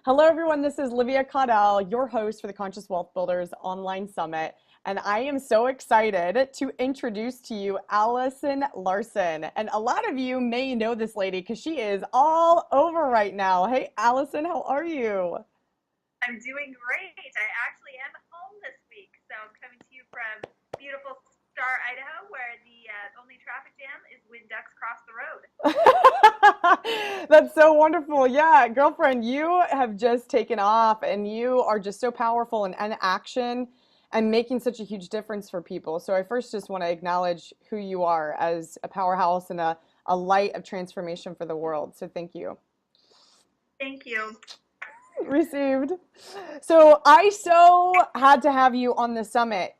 Hello, everyone. This is Livia Caudell, your host for the Conscious Wealth Builders Online Summit. And I am so excited to introduce to you Allison Larsen. And a lot of you may know this lady because she is all over right now. Hey, Allison, how are you? I'm doing great. I actually am home this week, so I'm coming to you from beautiful Star, Idaho, where the only traffic jam is when ducks cross the road. That's so wonderful. Yeah, girlfriend, you have just taken off and you are just so powerful and action and making such a huge difference for people. So I first just want to acknowledge who you are as a powerhouse and a light of transformation for the world. So thank you. Thank you. Received. So I so had to have you on the summit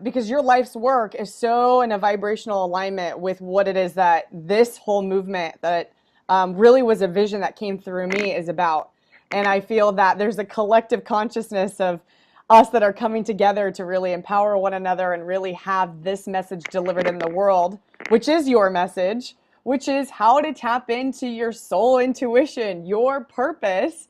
because your life's work is so in a vibrational alignment with what it is that this whole movement that really was a vision that came through me is about. And I feel that there's a collective consciousness of us that are coming together to really empower one another and really have this message delivered in the world, which is your message, which is how to tap into your soul intuition, your purpose,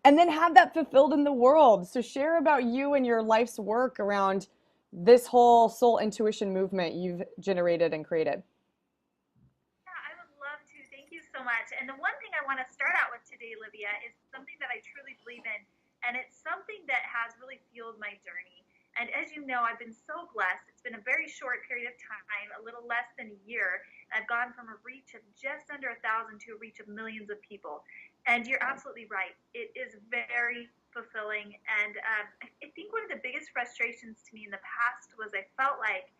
and then have that fulfilled in the world. So share about you and your life's work around this whole soul intuition movement you've generated and created. Yeah, I would love to. Thank you so much. And the one thing I want to start out with today, Livia, is something that I truly believe in, and it's something that has really fueled my journey. And as you know, I've been so blessed. It's been a very short period of time, a little less than a year. I've gone from a reach of just under 1,000 to a reach of millions of people. And you're absolutely right. It is very fulfilling. And I think one of the biggest frustrations to me in the past was I felt like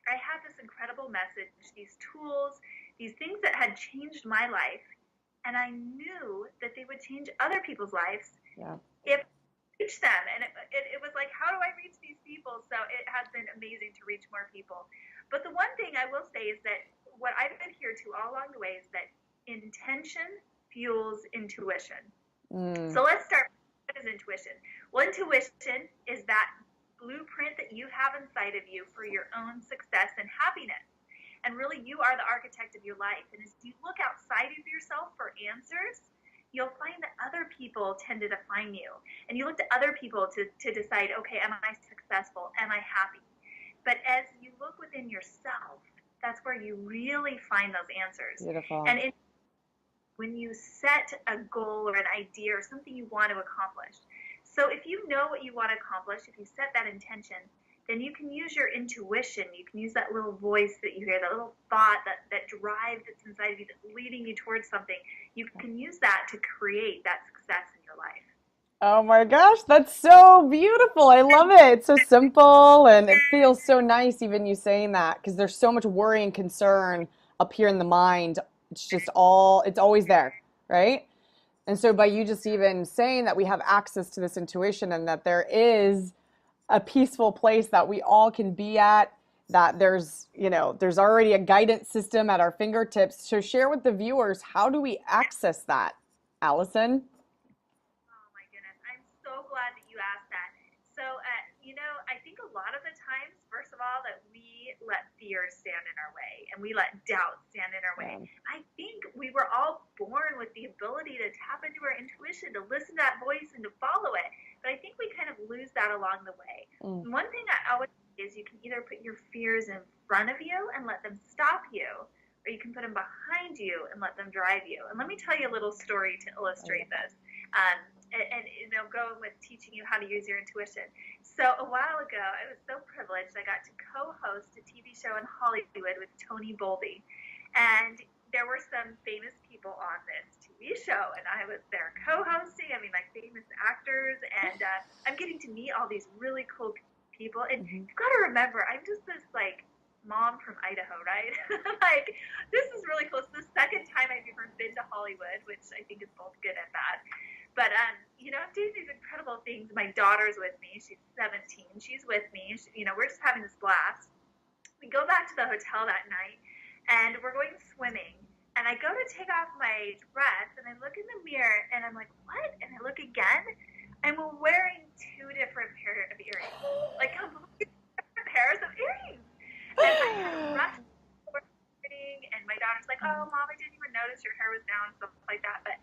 I had this incredible message, these tools, these things that had changed my life. And I knew that they would change other people's lives Yeah. if I reach them. And it was like, how do I reach these people? So it has been amazing to reach more people. But the one thing I will say is that what I've adhered to all along the way is that intention fuels intuition. Mm, So let's start. What is intuition? Well, intuition is that blueprint that you have inside of you for your own success and happiness. And really, you are the architect of your life. And as you look outside of yourself for answers, you'll find that other people tend to define you. And you look to other people to decide, okay, am I successful? Am I happy? But as you look within yourself, that's where you really find those answers. beautiful. And when you set a goal or an idea or something you want to accomplish. So if you know what you want to accomplish, if you set that intention, then you can use your intuition. You can use that little voice that you hear, that little thought, that drive that's inside of you that's leading you towards something. You can use that to create that success in your life. Oh my gosh, that's so beautiful. I love it. It's so simple and it feels so nice even you saying that because there's so much worry and concern up here in the mind. It's just all, it's always there, right? And so by you just even saying that we have access to this intuition and that there is a peaceful place that we all can be at, that there's already a guidance system at our fingertips. So share with the viewers, how do we access that, Allison? Oh my goodness. I'm so glad that you asked that. So, I think a lot of the times, first of all, that we let fear stand in our way and we let doubt stand in our way. Yeah. I think we were all born with the ability to tap into our intuition, to listen to that voice and to follow it. But I think we kind of lose that along the way. Mm. And one thing I always say is you can either put your fears in front of you and let them stop you, or you can put them behind you and let them drive you. And let me tell you a little story to illustrate this. Um, going with teaching you how to use your intuition. So a while ago, I was so privileged. I got to co-host a TV show in Hollywood with Tony Boldy, and there were some famous people on this TV show, and I was there co-hosting. I mean, like famous actors, and I'm getting to meet all these really cool people. And Mhm. you've got to remember, I'm just this like mom from Idaho, right? Like this is really cool. It's the second time I've ever been to Hollywood, which I think is both good and bad. But I'm doing these incredible things. My daughter's with me. She's 17. She's with me. We're just having this blast. We go back to the hotel that night, and we're going swimming. And I go to take off my dress, and I look in the mirror, and I'm like, what? And I look again, and we're wearing two different pairs of earrings, like completely different pairs of earrings. And I had rushed and my daughter's like, oh, mom, I didn't even notice your hair was down, stuff like that. But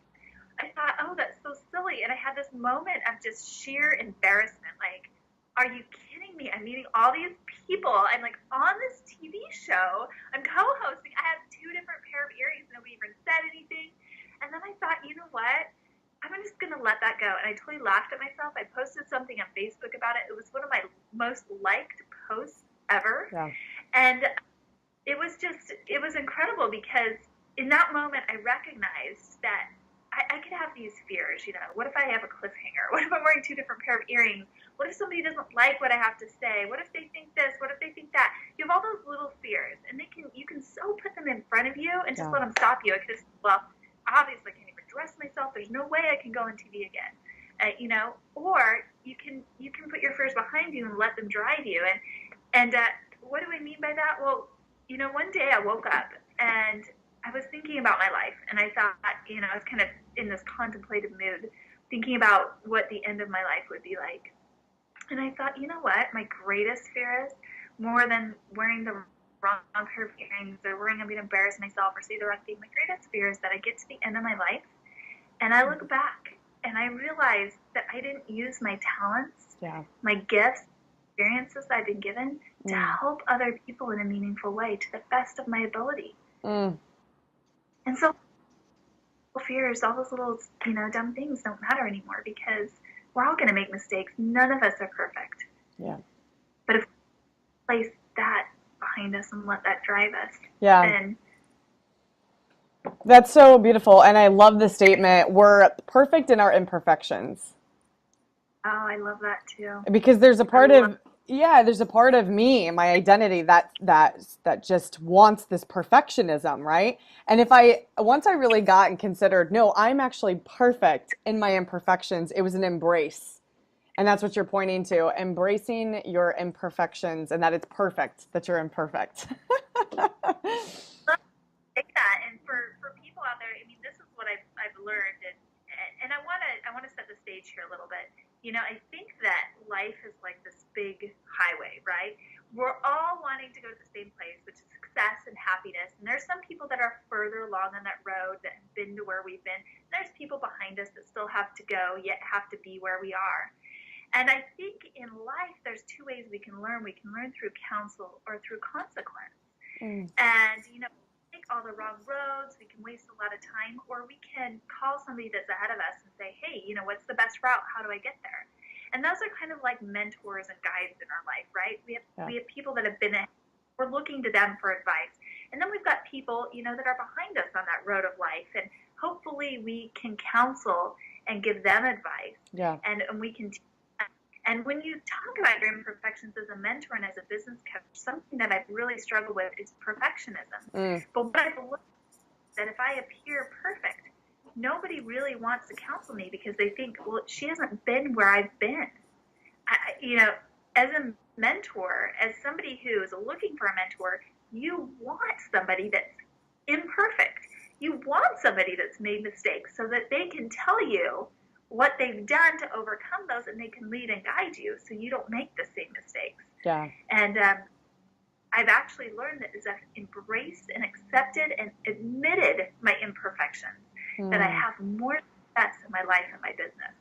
I thought, oh, that's so silly. And I had this moment of just sheer embarrassment. Like, are you kidding me? I'm meeting all these people. I'm like on this TV show. I'm co-hosting. I have two different pair of earrings. Nobody even said anything. And then I thought, you know what? I'm just going to let that go. And I totally laughed at myself. I posted something on Facebook about it. It was one of my most liked posts ever. Yeah. And it was incredible because in that moment I recognized that I could have these fears, you know. What if I have a cliffhanger? What if I'm wearing two different pair of earrings? What if somebody doesn't like what I have to say? What if they think this? What if they think that? You have all those little fears, and you can so put them in front of you and just let them stop you. I could have, well, obviously I can't even dress myself. There's no way I can go on TV again, you know. Or you can put your fears behind you and let them drive you. And what do I mean by that? Well, you know, one day I woke up and I was thinking about my life, and I thought, you know, I was kind of in this contemplative mood, thinking about what the end of my life would be like. And I thought, you know what, my greatest fear is, more than wearing the wrong pair of earrings or worrying I'm going to embarrass myself or say the wrong thing, my greatest fear is that I get to the end of my life and I look back and I realize that I didn't use my talents, my gifts, experiences I've been given to help other people in a meaningful way to the best of my ability. And so fears, all those little, you know, dumb things don't matter anymore because we're all going to make mistakes. None of us are perfect. Yeah. But if we place that behind us and let that drive us, then... That's so beautiful. And I love the statement, we're perfect in our imperfections. Oh, I love that too. Because there's a part of there's a part of me, my identity that just wants this perfectionism, right? And once I really got and considered, no, I'm actually perfect in my imperfections, it was an embrace. And that's what you're pointing to, embracing your imperfections and that it's perfect that you're imperfect. Like that. And for people out there, I mean, this is what I've learned, and I want to set the stage here a little bit. You know, I think that life is like this big highway, right? We're all wanting to go to the same place, which is success and happiness. And there's some people that are further along on that road that have been to where we've been. And there's people behind us that still have to go, yet have to be where we are. And I think in life, there's two ways we can learn. We can learn through counsel or through consequence. And, you know, take all the wrong roads, we can waste a lot of time, or we can call somebody that's ahead of us and say, hey, you know, what's the best route? How do I get there? And those are kind of like mentors and guides in our life, right? We have people that have been ahead. We're looking to them for advice. And then we've got people, you know, that are behind us on that road of life. And hopefully we can counsel and give them advice. And we can and when you talk about your imperfections as a mentor and as a business coach, something that I've really struggled with is perfectionism. But what I've learned is that if I appear perfect, nobody really wants to counsel me because they think, well, she hasn't been where I've been. You know, as a mentor, as somebody who is looking for a mentor, you want somebody that's imperfect. You want somebody that's made mistakes so that they can tell you what they've done to overcome those, and they can lead and guide you so you don't make the same mistakes. And I've actually learned that as I've embraced and accepted and admitted my imperfections, that I have more success in my life and my business.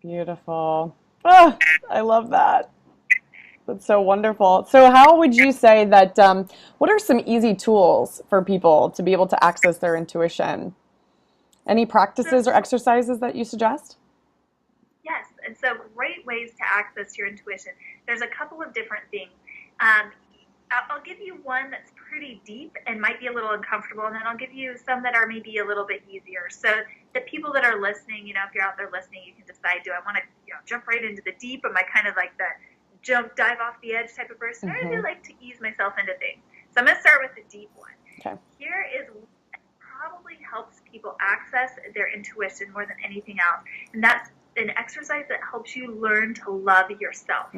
Beautiful. Oh, I love that. That's so wonderful. So how would you say that, what are some easy tools for people to be able to access their intuition? Any practices or exercises that you suggest? Yes, and so great ways to access your intuition. There's a couple of different things. I'll give you one that's pretty deep and might be a little uncomfortable, and then I'll give you some that are maybe a little bit easier. So the people that are listening, you know, if you're out there listening, you can decide, do I want to, you know, jump right into the deep? Am I kind of like the dive off the edge type of person? Or do I like to ease myself into things? So I'm going to start with the deep one. Here is probably helps people access their intuition more than anything else. And that's an exercise that helps you learn to love yourself.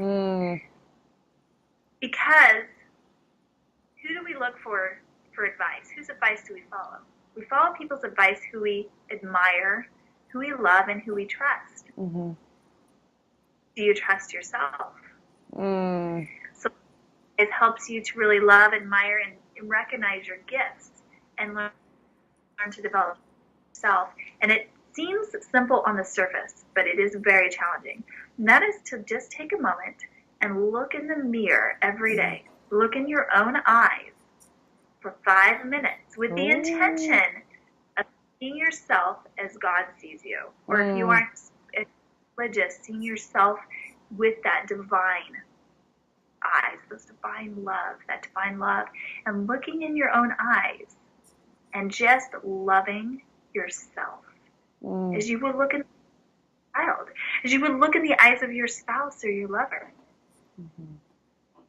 Because who do we look for advice? Whose advice do we follow? We follow people's advice who we admire, who we love, and who we trust. Do you trust yourself? So it helps you to really love, admire, and recognize your gifts and learn to develop yourself. And it seems simple on the surface, but it is very challenging. And that is to just take a moment and look in the mirror every day. Look in your own eyes for 5 minutes with the intention of seeing yourself as God sees you. Or if you aren't religious, seeing yourself with that divine eyes, those divine love, that divine love, and looking in your own eyes and just loving yourself. As you would look in a child, as you would look in the eyes of your spouse or your lover,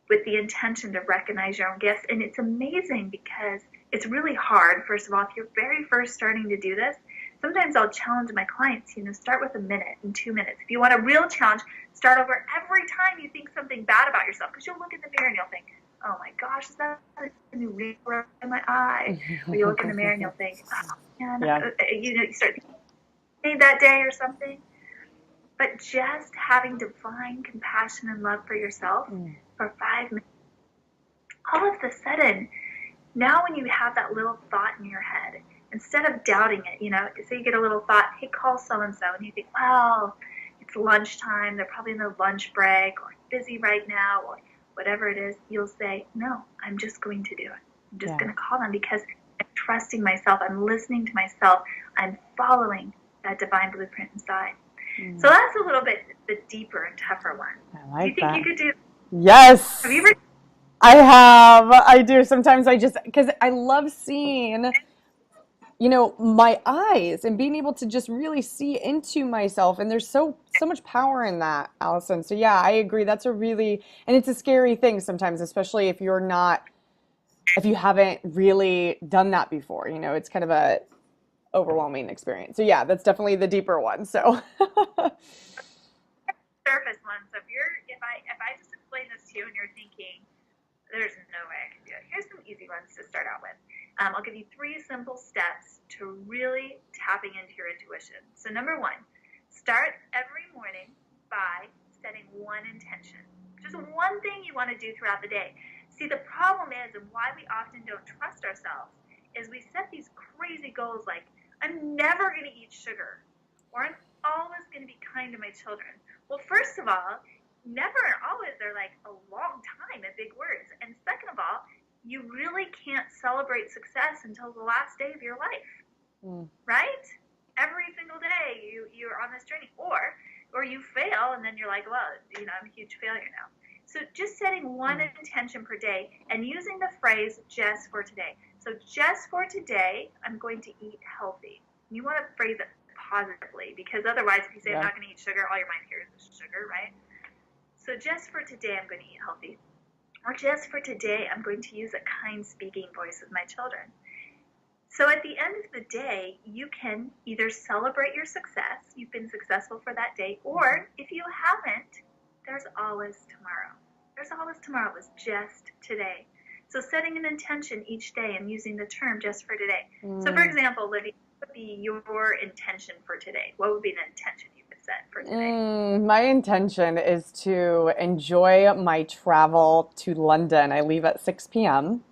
with the intention to recognize your own gifts. And it's amazing because it's really hard. First of all, if you're very first starting to do this, sometimes I'll challenge my clients, start with a minute and 2 minutes. If you want a real challenge, start over every time you think something bad about yourself, because you'll look in the mirror and you'll think, oh my gosh, is that a new wrinkle in my eye? Or you look in the mirror and you'll think, oh man, you start thinking that day or something. But just having divine compassion and love for yourself for 5 minutes, all of a sudden, now when you have that little thought in your head, instead of doubting it, say you get a little thought, hey, call so-and-so, and you think, well, it's lunchtime, they're probably in their lunch break, or busy right now, or whatever it is, you'll say, no, I'm just going to do it. I'm just going to call them because I'm trusting myself, I'm listening to myself, I'm following that divine blueprint inside. So that's a little bit the deeper and tougher one. I like that. You could do? Yes. Have you ever? I do. Sometimes because I love seeing, my eyes and being able to just really see into myself. And there's so much power in that, Allison. So yeah, I agree. And it's a scary thing sometimes, especially if you haven't really done that before. It's kind of a overwhelming experience. So yeah, that's definitely the deeper one. So Surface one. So if I just explain this to you and you're thinking, there's no way I can do it. Here's some easy ones to start out with. I'll give you 3 simple steps to really tapping into your intuition. So number 1, start every morning by setting one intention. Just one thing you want to do throughout the day. See, the problem is, and why we often don't trust ourselves, is we set these crazy goals like, I'm never going to eat sugar, or I'm always going to be kind to my children. Well, first of all, never and always are like a long time and big words. And second of all, you really can't celebrate success until the last day of your life, right? Every single day you're on this journey, or you fail and then you're like, well, I'm a huge failure now. So just setting one intention per day and using the phrase just for today. So just for today, I'm going to eat healthy. You want to phrase it positively, because otherwise if you say I'm not going to eat sugar, all your mind hears is sugar, right? So just for today, I'm going to eat healthy. Or just for today, I'm going to use a kind speaking voice with my children. So at the end of the day, you can either celebrate your success, you've been successful for that day, or if you haven't, there's always tomorrow. There's always tomorrow. It was just today. So setting an intention each day and using the term just for today. So for example, Lydia, what would be your intention for today? What would be an intention you could set for today? my intention is to enjoy my travel to London. I leave at 6 p.m.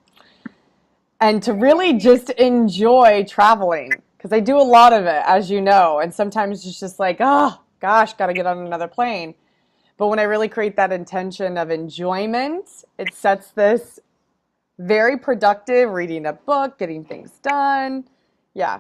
and to really just enjoy traveling, because I do a lot of it, as you know, and sometimes it's just like, oh gosh, got to get on another plane. But when I really create that intention of enjoyment, it sets this very productive, reading a book, getting things done. Yeah.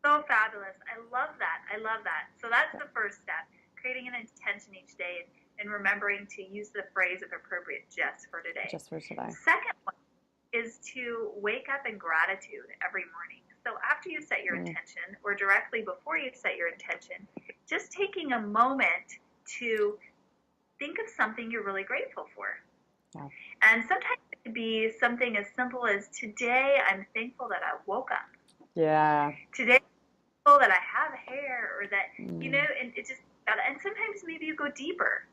So fabulous. I love that. So that's the first step, creating an intention each day and remembering to use the phrase if appropriate, just for today. Just for today. Second one is to wake up in gratitude every morning. So after you set your intention, or directly before you set your intention, just taking a moment to think of something you're really grateful for. Yeah. And sometimes it could be something as simple as, today I'm thankful that I woke up. Yeah. Today I'm thankful that I have hair, or that, and it just, and sometimes maybe you go deeper.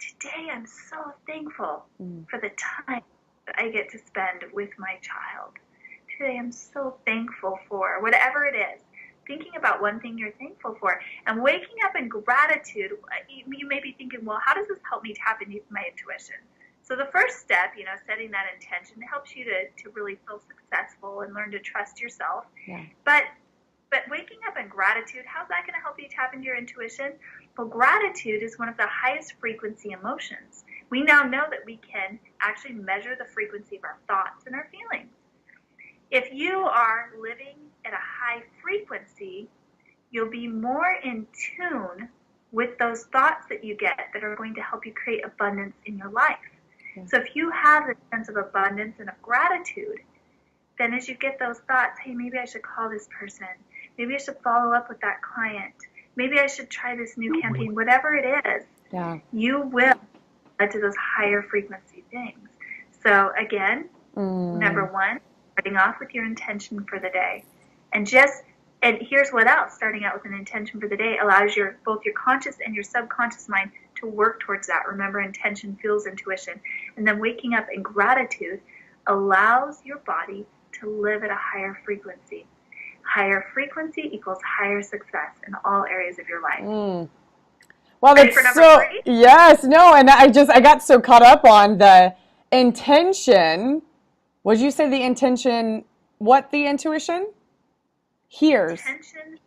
Today I'm so thankful for the time that I get to spend with my child. Today I'm so thankful for whatever it is. Thinking about one thing you're thankful for and waking up in gratitude. You may be thinking, well, how does this help me tap into my intuition? So the first step, setting that intention helps you to really feel successful and learn to trust yourself. Yeah. But But waking up in gratitude, how's that going to help you tap into your intuition? Well, gratitude is one of the highest frequency emotions. We now know that we can actually measure the frequency of our thoughts and our feelings. If you are living at a high frequency, you'll be more in tune with those thoughts that you get that are going to help you create abundance in your life. So if you have a sense of abundance and of gratitude, then as you get those thoughts, hey, maybe I should call this person. Maybe I should follow up with that client. Maybe I should try this new campaign, whatever it is, you will get to those higher frequency things. So again, number one, starting off with your intention for the day. And here's what else, starting out with an intention for the day allows both your conscious and your subconscious mind to work towards that. Remember, intention fuels intuition. And then waking up in gratitude allows your body to live at a higher frequency. Higher frequency equals higher success in all areas of your life. Well, that's so, yes, no, and I got so caught up on the intention. Would you say the intention, what the intuition? Hears. Intention,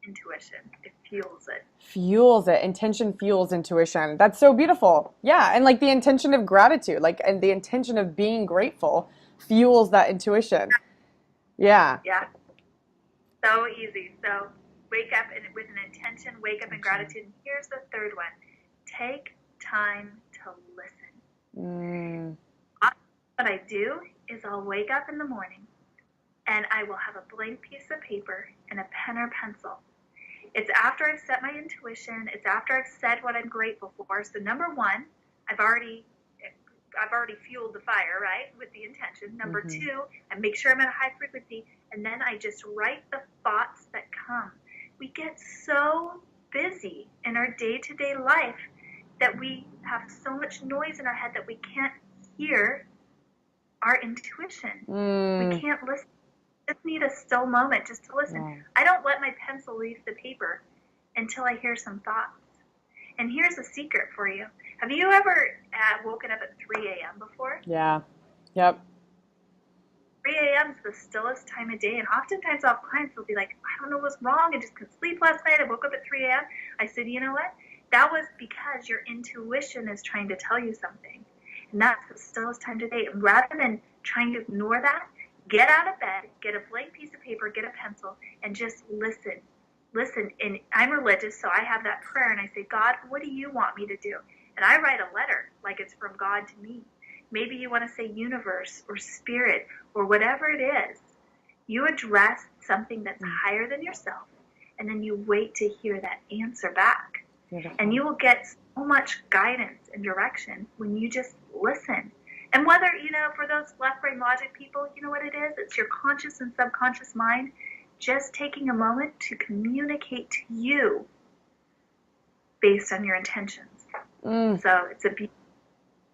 intuition, it fuels it. Fuels it. Intention fuels intuition. That's so beautiful. Yeah, and like the intention of gratitude, and the intention of being grateful fuels that intuition. Yeah. Yeah. So easy. So wake up with an intention, wake up in gratitude. And here's the third one. Take time to listen. What I do is I'll wake up in the morning and I will have a blank piece of paper and a pen or pencil. It's after I've set my intuition. It's after I've said what I'm grateful for. So number one, I've already fueled the fire, right, with the intention. Number two, I make sure I'm at a high frequency, and then I just write the thoughts that come. We get so busy in our day-to-day life that we have so much noise in our head that we can't hear our intuition. We can't listen. We just need a still moment just to listen. Yeah. I don't let my pencil leave the paper until I hear some thoughts. And here's a secret for you. Have you ever woken up at 3 a.m. before? Yeah. Yep. 3 a.m. is the stillest time of day, and oftentimes I'll have clients will be like, I don't know what's wrong, I just couldn't sleep last night, I woke up at 3 a.m. I said, you know what? That was because your intuition is trying to tell you something. And that's the stillest time of day. And rather than trying to ignore that, get out of bed, get a blank piece of paper, get a pencil, and just listen. Listen, and I'm religious, so I have that prayer, and I say, God, what do you want me to do? And I write a letter like it's from God to me. Maybe you want to say universe or spirit or whatever it is. You address something that's higher than yourself, and then you wait to hear that answer back. Beautiful. And you will get so much guidance and direction when you just listen. And whether, for those left brain logic people, you know what it is? It's your conscious and subconscious mind just taking a moment to communicate to you based on your intentions. So it's a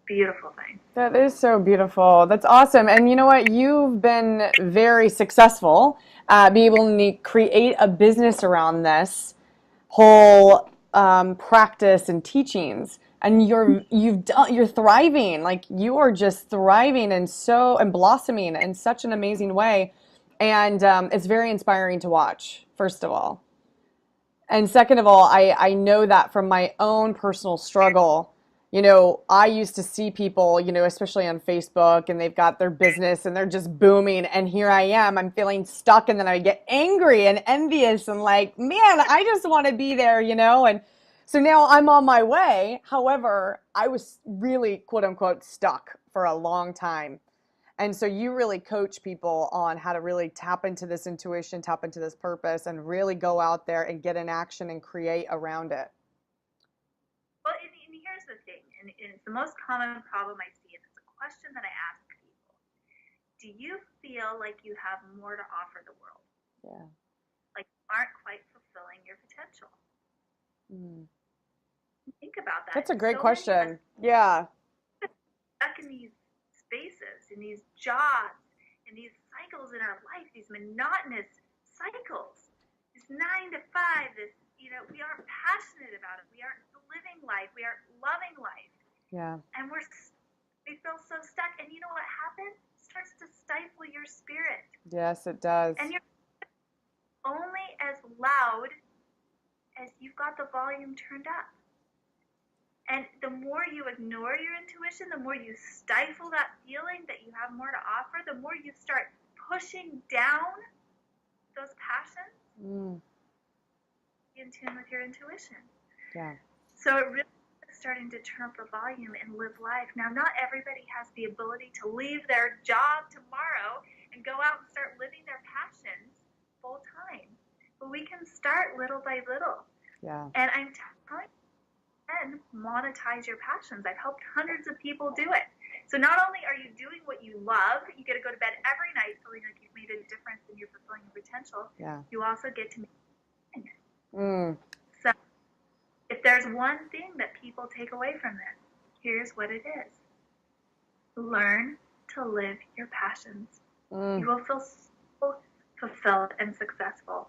beautiful thing. That is so beautiful. That's awesome. And you know what? You've been very successful being able to create a business around this whole practice and teachings. And you're thriving. Like you are just thriving and blossoming in such an amazing way. And it's very inspiring to watch, first of all. And second of all, I know that from my own personal struggle. I used to see people, especially on Facebook, and they've got their business and they're just booming. And here I am, I'm feeling stuck, and then I get angry and envious and like, man, I just want to be there, And so now I'm on my way. However, I was really, quote unquote, stuck for a long time. And so you really coach people on how to really tap into this intuition, tap into this purpose, and really go out there and get in action and create around it. Well, and here's the thing, and it's the most common problem I see, and it's a question that I ask people. Do you feel like you have more to offer the world? Yeah. Like you aren't quite fulfilling your potential? Think about that. That's a great question. Yeah. Stuck in these spaces, in these jobs, in these cycles in our life, these monotonous cycles, this 9 to 5, this, we aren't passionate about it. We aren't living life. We aren't loving life. Yeah. And we feel so stuck. And you know what happens? It starts to stifle your spirit. Yes, it does. And you're loud as you've got the volume turned up. And the more you ignore your intuition, the more you stifle that feeling that you have more to offer, the more you start pushing down those passions, in tune with your intuition. Yeah. So it really is starting to turn up the volume and live life. Now, not everybody has the ability to leave their job tomorrow and go out and start living their passions full time. But we can start little by little. Yeah. And I'm telling you, and monetize your passions. I've helped hundreds of people do it. So not only are you doing what you love, you get to go to bed every night feeling like you've made a difference and you're fulfilling your potential. Yeah. You also get to make it. Mm. So if there's one thing that people take away from this, here's what it is. Learn to live your passions. You will feel so fulfilled and successful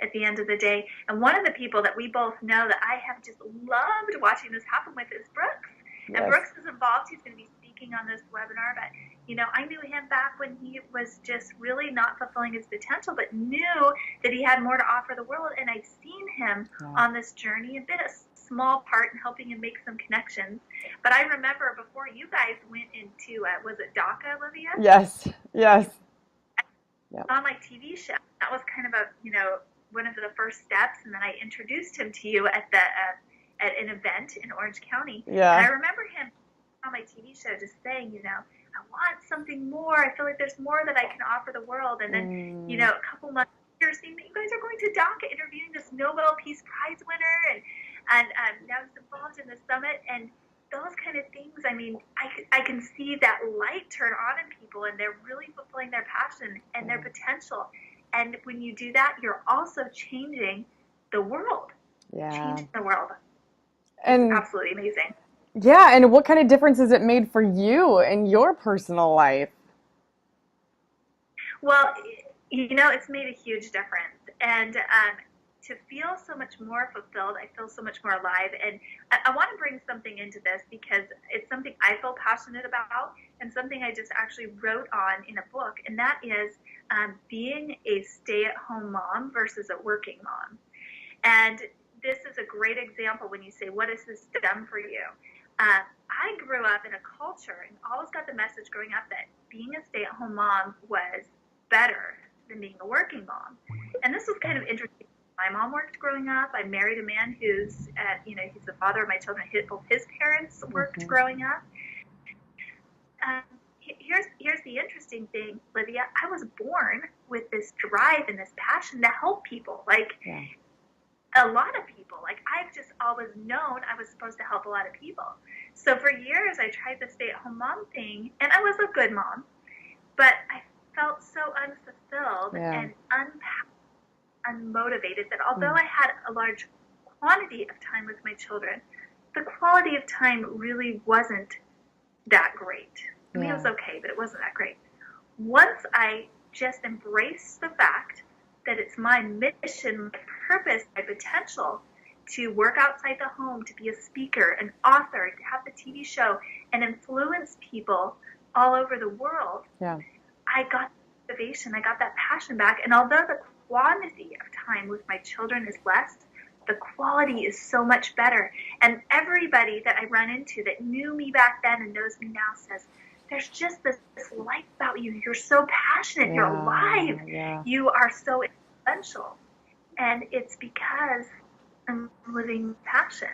at the end of the day. And one of the people that we both know that I have just loved watching this happen with is Brooks. Yes. And Brooks is involved. He's going to be speaking on this webinar. But, I knew him back when he was just really not fulfilling his potential, but knew that he had more to offer the world. And I've seen him on this journey, a bit of small part in helping him make some connections. But I remember before you guys went into, was it DACA, Olivia? Yes. On my TV show. That was kind of one of the first steps, and then I introduced him to you at at an event in Orange County. Yeah. And I remember him on my TV show just saying, I want something more. I feel like there's more that I can offer the world. And then, a couple months later, seeing that you guys are going to DACA, interviewing this Nobel Peace Prize winner, and now he's involved in the summit, and those kind of things. I mean, I can see that light turn on in people, and they're really fulfilling their passion and their potential. And when you do that, you're also changing the world. Yeah. Changing the world. And it's absolutely amazing. Yeah, and what kind of difference has it made for you in your personal life? Well, it's made a huge difference. And to feel so much more fulfilled, I feel so much more alive. And I want to bring something into this because it's something I feel passionate about and something I just actually wrote on in a book. And that is being a stay-at-home mom versus a working mom. And this is a great example when you say, what has this done for you? I grew up in a culture and always got the message growing up that being a stay-at-home mom was better than being a working mom. And this was kind of interesting. My mom worked growing up. I married a man who's, he's the father of my children. Both his parents worked growing up. Here's the interesting thing, Livia. I was born with this drive and this passion to help people. A lot of people. I've just always known I was supposed to help a lot of people. So for years, I tried the stay-at-home mom thing, and I was a good mom. But I felt so unfulfilled and unmotivated that although I had a large quantity of time with my children, the quality of time really wasn't that great. I mean, it was okay, but it wasn't that great. Once I just embraced the fact that it's my mission, my purpose, my potential to work outside the home, to be a speaker, an author, to have the TV show, and influence people all over the world, I got motivation, I got that passion back. And although the quantity of time with my children is less, the quality is so much better. And everybody that I run into that knew me back then and knows me now says, there's just this light about you. You're so passionate. You're alive. You are so essential. And it's because I'm living passion.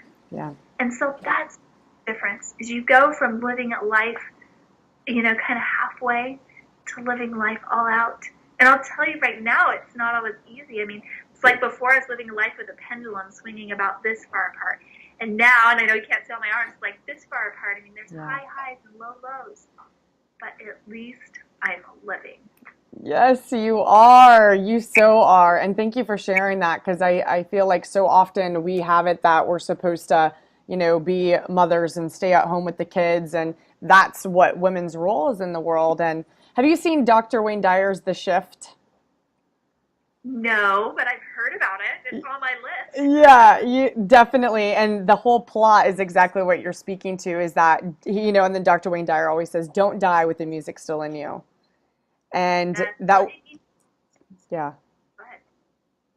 And so that's the difference, is you go from living a life, kind of halfway to living life all out. And I'll tell you right now, it's not always easy. I mean, it's like before I was living a life with a pendulum swinging about this far apart. And now, and I know you can't see all my arms, like this far apart. I mean, there's high highs and low lows. But at least I'm living. Yes, you are. You so are. And thank you for sharing that, because I feel like so often we have it that we're supposed to, be mothers and stay at home with the kids. And that's what women's role is in the world. And have you seen Dr. Wayne Dyer's The Shift? No, but I've heard about it. It's on my list. Yeah, definitely. And the whole plot is exactly what you're speaking to, is that, and then Dr. Wayne Dyer always says, don't die with the music still in you. And yeah.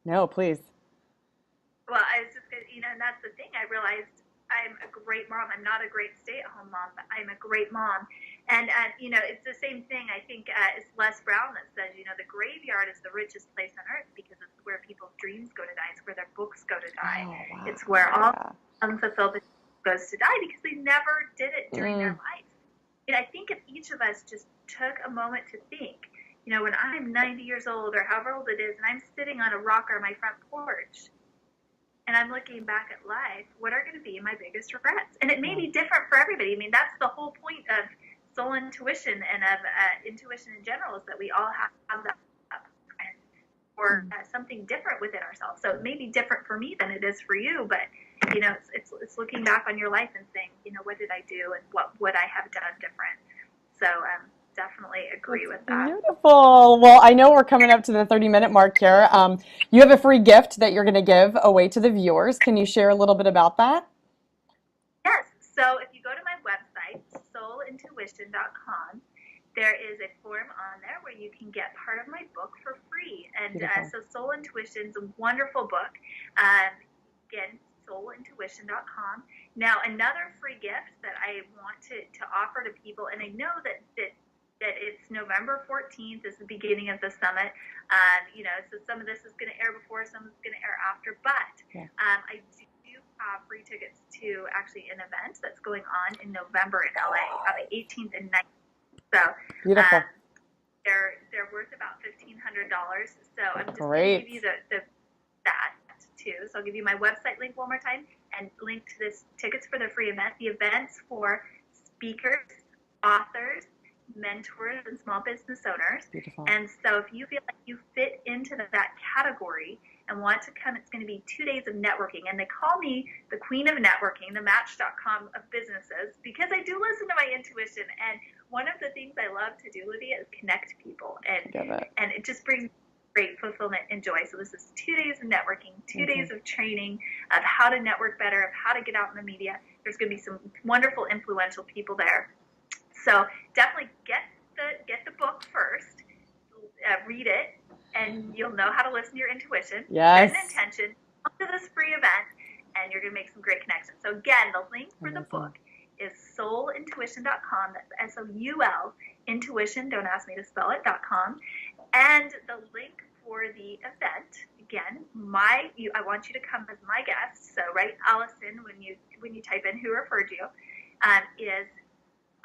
No, please. Well, I was just gonna, and that's the thing. I realized I'm a great mom. I'm not a great stay-at-home mom, but I'm a great mom. And it's the same thing. I think it's Les Brown that says, the graveyard is the richest place on earth because it's where people's dreams go to die. It's where their books go to die. Oh, wow. It's where all Yeah. unfulfilled goes to die because they never did it during their Mm. life. And I think if each of us just took a moment to think, when I'm 90 years old or however old it is, and I'm sitting on a rocker on my front porch, and I'm looking back at life, what are going to be my biggest regrets? And it may be different for everybody. I mean, that's the whole point of soul intuition and of intuition in general, is that we all have that or something different within ourselves. So it may be different for me than it is for you, but it's looking back on your life and saying, what did I do and what would I have done different? So definitely agree with that. Beautiful. Well, I know we're coming up to the 30-minute mark here. You have a free gift that you're going to give away to the viewers. Can you share a little bit about that? Yes. So if you go to my website, soulintuition.com, there is a form on there where you can get part of my book for free. And so Soul Intuition is a wonderful book. Again, soulintuition.com. Now, another free gift that I want to offer to people, and I know that it's November 14th is the beginning of the summit. So some of this is going to air before, some is going to air after, but I do have free tickets to actually an event that's going on in November in LA on the 18th and 19th. So beautiful. They're worth about $1,500. So I'm just going to give you that too. So I'll give you my website link one more time and link to this tickets for the free event. The event's for speakers, authors, mentors, and small business owners. Beautiful. And so if you feel like you fit into that category and want to come, it's going to be 2 days of networking. And they call me the queen of networking, the match.com of businesses, because I do listen to my intuition. And one of the things I love to do, Lydia, is connect people. And it just brings great fulfillment and joy. So this is 2 days of networking, 2 days of training of how to network better, of how to get out in the media. There's going to be some wonderful, influential people there. So definitely get the book first, read it, and you'll know how to listen to your intuition. Yes. Set an intention, come to this free event, and you're going to make some great connections. So again, the link for the book is soulintuition.com. That's SOUL, intuition, don't ask me to spell it, .com. And the link for the event, again, I want you to come as my guest. So write Allison when you type in who referred you, is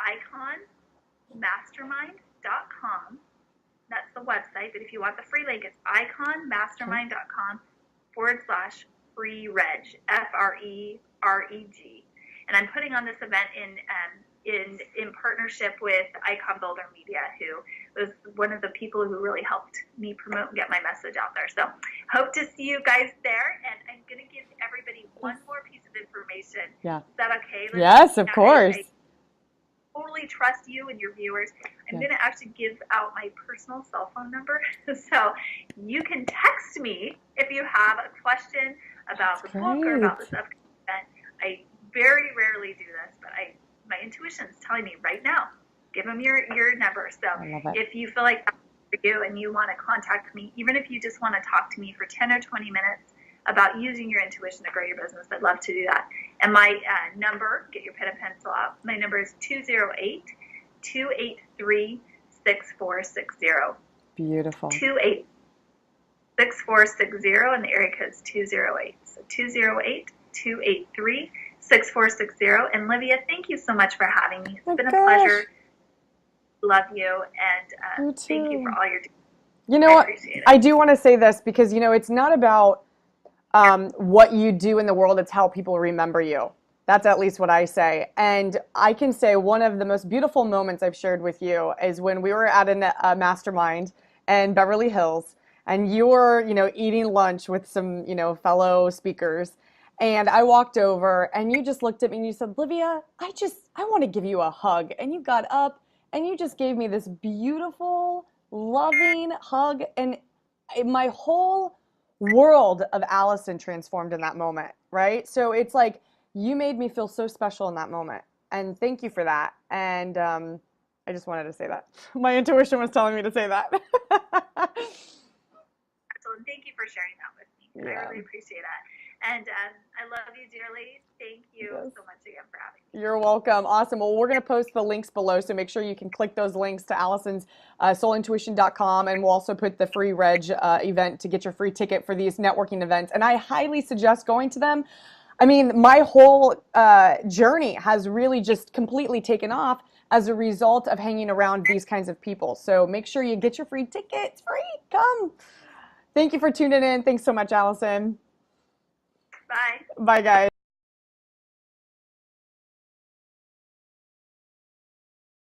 iconmastermind.com. That's the website, but if you want the free link, it's iconmastermind.com/free reg, FREREG. And I'm putting on this event in partnership with Icon Builder Media, who was one of the people who really helped me promote and get my message out there. So hope to see you guys there. And I'm going to give everybody one more piece of information. Yeah. Is that okay? Yes, of course. I totally trust you and your viewers. I'm going to actually give out my personal cell phone number. So you can text me if you have a question about the book or about this upcoming event. I very rarely do this, but my intuition is telling me right now, give them your number. So if you feel like that's for you and you want to contact me, even if you just want to talk to me for 10 or 20 minutes about using your intuition to grow your business, I'd love to do that. And my number, get your pen and pencil out, my number is 208-283-6460. Beautiful. 208-6460, and the area code is 208. So 208-283-6460. And Livia, thank you so much for having me. It's been a pleasure. Love you, and thank you for all you're doing. You know what? I do want to say this because, it's not about what you do in the world, it's how people remember you. That's at least what I say. And I can say one of the most beautiful moments I've shared with you is when we were at a mastermind in Beverly Hills, and you were, eating lunch with some, fellow speakers. And I walked over and you just looked at me and you said, Livia, I want to give you a hug. And you got up and you just gave me this beautiful, loving hug. And my whole world of Allison transformed in that moment, right? So it's like you made me feel so special in that moment. And thank you for that. And I just wanted to say that. My intuition was telling me to say that. So thank you for sharing that with me. Yeah. I really appreciate that. And I love you dearly. Thank you Yes. so much again for having me. You're welcome. Awesome. Well, we're going to post the links below, so make sure you can click those links to Allison's soulintuition.com, and we'll also put the free reg event to get your free ticket for these networking events. And I highly suggest going to them. I mean, my whole journey has really just completely taken off as a result of hanging around these kinds of people. So make sure you get your free ticket. It's free. Come. Thank you for tuning in. Thanks so much, Allison. Bye. Bye, guys.